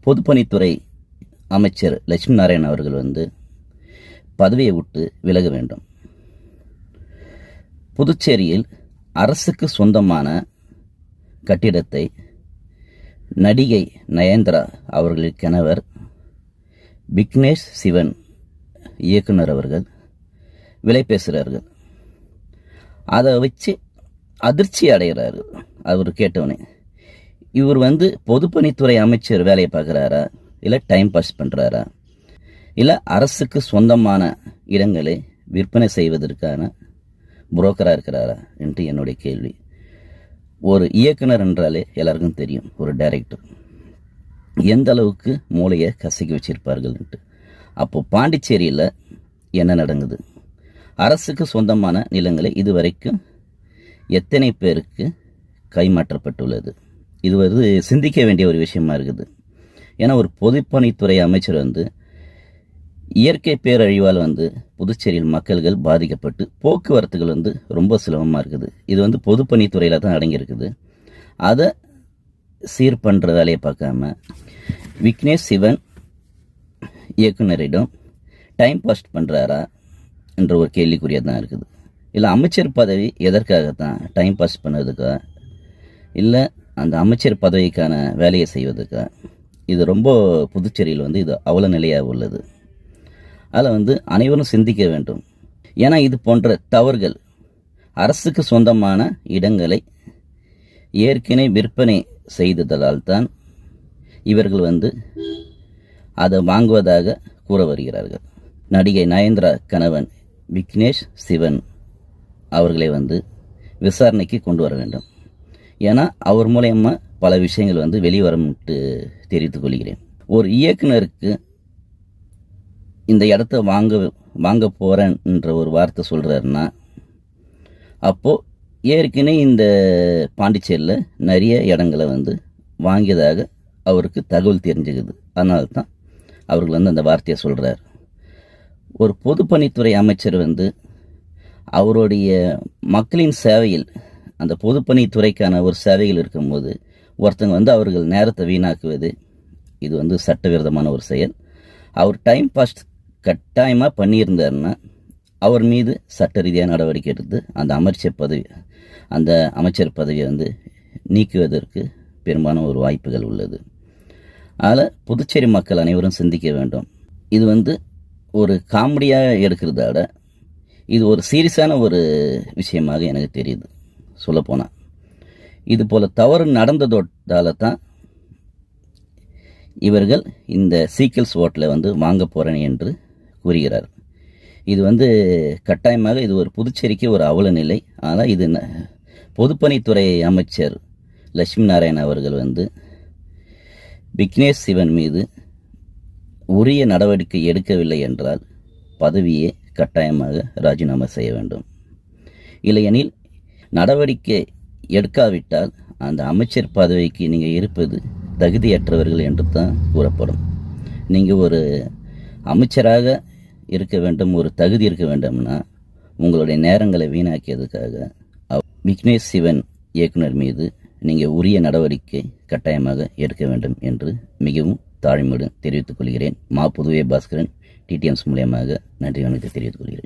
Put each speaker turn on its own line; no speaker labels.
பொதுப்பணித்துறை அமைச்சர் லட்சுமி நாராயணன் அவர்கள் பதவியை விட்டு விலக வேண்டும். புதுச்சேரியில் அரசுக்கு சொந்தமான கட்டிடத்தை நடிகை நயன்தாரா அவர்களின் கணவர் விக்னேஷ் சிவன் இயக்குனர் அவர்கள் விலை பேசுகிறார்கள். அதை வச்சு அதிர்ச்சி அடைகிறார்கள். அவர் கேட்டவனே, இவர் பொதுப்பணித்துறை அமைச்சர் வேலையை பார்க்குறாரா, இல்லை டைம் பாஸ் பண்ணுறாரா, இல்லை அரசுக்கு சொந்தமான இடங்களை விற்பனை செய்வதற்கான புரோக்கராக இருக்கிறாரா என்று என்னுடைய கேள்வி. ஒரு இயக்குனர் என்றாலே எல்லாருக்கும் தெரியும், ஒரு டைரக்டர் எந்த அளவுக்கு மூளையை கசக்கி வச்சிருப்பார்கள். அப்போது பாண்டிச்சேரியில் என்ன நடங்குது? அரசுக்கு சொந்தமான நிலங்களை இதுவரைக்கும் எத்தனை பேருக்கு கைமாற்றப்பட்டுள்ளது? இது சிந்திக்க வேண்டிய ஒரு விஷயமா இருக்குது. ஏன்னா ஒரு பொதுப்பணித்துறை அமைச்சர் இயற்கை பேரழிவால் புதுச்சேரியில் மக்கள்கள் பாதிக்கப்பட்டு போக்குவரத்துகள் ரொம்ப சிரமமாக இருக்குது. இது பொதுப்பணித்துறையில் தான் அடங்கியிருக்குது. அதை சீர் பண்ணுற வேலையை பார்க்காம விக்னேஷ் சிவன் இயக்குனரிடம் டைம் பாஸ் பண்ணுறாரா என்ற ஒரு கேள்விக்குறியாக தான் இருக்குது. இல்லை அமைச்சர் பதவி எதற்காகத்தான்? டைம் பாஸ் பண்ணதுக்கா, இல்லை அந்த அமைச்சர் பதவிக்கான வேலையை செய்வதற்கா? இது ரொம்ப புதுச்சேரியில் இது அவல நிலையாக உள்ளது. அதில் அனைவரும் சிந்திக்க வேண்டும். ஏன்னா இது போன்ற தவறுகள் அரசுக்கு சொந்தமான இடங்களை ஏற்கனவே விற்பனை செய்ததால் தான் இவர்கள் அதை வாங்குவதாக கூற வருகிறார்கள். நடிகை நயன்தாரா கணவன் விக்னேஷ் சிவன் அவர்களை விசாரணைக்கு கொண்டு வர வேண்டும். ஏன்னா அவர் மூலயமா பல விஷயங்கள் வெளிவரம்ட்டு தெரிவித்துக் கொள்கிறேன். ஒரு இயக்குனருக்கு இந்த இடத்த வாங்க போகிறேன்ற ஒரு வார்த்தை சொல்கிறாருன்னா, அப்போது ஏற்கனவே இந்த பாண்டிச்சேரியில் நிறைய இடங்களை வாங்கியதாக அவருக்கு தகவல் தெரிஞ்சுக்குது. அதனால தான் அவர்கள் அந்த வார்த்தையை சொல்கிறார். ஒரு பொதுப்பணித்துறை அமைச்சர் அவருடைய மக்களின் சேவையில், அந்த பொதுப்பணித்துறைக்கான ஒரு சேவைகள் இருக்கும்போது ஒருத்தங்க அவர்கள் நேரத்தை வீணாக்குவது இது சட்டவிரோதமான ஒரு செயல். அவர் டைம் பாஸ் கட்டாயமாக பண்ணியிருந்தாருன்னா அவர் மீது சட்ட ரீதியாக நடவடிக்கை எடுத்து அந்த அமைச்சர் பதவியை நீக்குவதற்கு பெரும்பாலான ஒரு வாய்ப்புகள் உள்ளது. அதில் புதுச்சேரி மக்கள் அனைவரும் சிந்திக்க வேண்டும். இது ஒரு காமெடியாக எடுக்கிறத விட இது ஒரு சீரியஸான ஒரு விஷயமாக எனக்கு தெரியுது. சொல்லப்போனால் இது போல் தவறு நடந்ததோடால தான் இவர்கள் இந்த சீக்கிள்ஸ் ஓட்டில் வாங்க போகிறேன் என்று கூறுகிறார். இது கட்டாயமாக இது ஒரு புதுச்சேரிக்கு ஒரு அவல நிலை. ஆனால் இது பொதுப்பணித்துறை அமைச்சர் லட்சுமி நாராயணன் அவர்கள் விக்னேஷ் சிவன் மீது உரிய நடவடிக்கை எடுக்கவில்லை என்றால் பதவியை கட்டாயமாக ராஜினாமா செய்ய வேண்டும். இல்லையெனில் நடவடிக்கை எடுக்காவிட்டால் அந்த அமைச்சர் பதவிக்கு நீங்கள் இருப்பது தகுதியற்றவர்கள் என்று தான் கூறப்படும். நீங்கள் ஒரு அமைச்சராக இருக்க வேண்டும், ஒரு தகுதி இருக்க வேண்டும்னா உங்களுடைய நேரங்களை வீணாக்கியதுக்காக விக்னேஷ் சிவன் இயக்குனர் மீது நீங்கள் உரிய நடவடிக்கை கட்டாயமாக எடுக்க வேண்டும் என்று மிகவும் தாழ்மையுடன் தெரிவித்துக் கொள்கிறேன். புதுவை பாஸ்கரன் டிடிஎம்ஸ் மூலியமாக நன்றி வணக்கத்தை தெரிவித்துக் கொள்கிறேன்.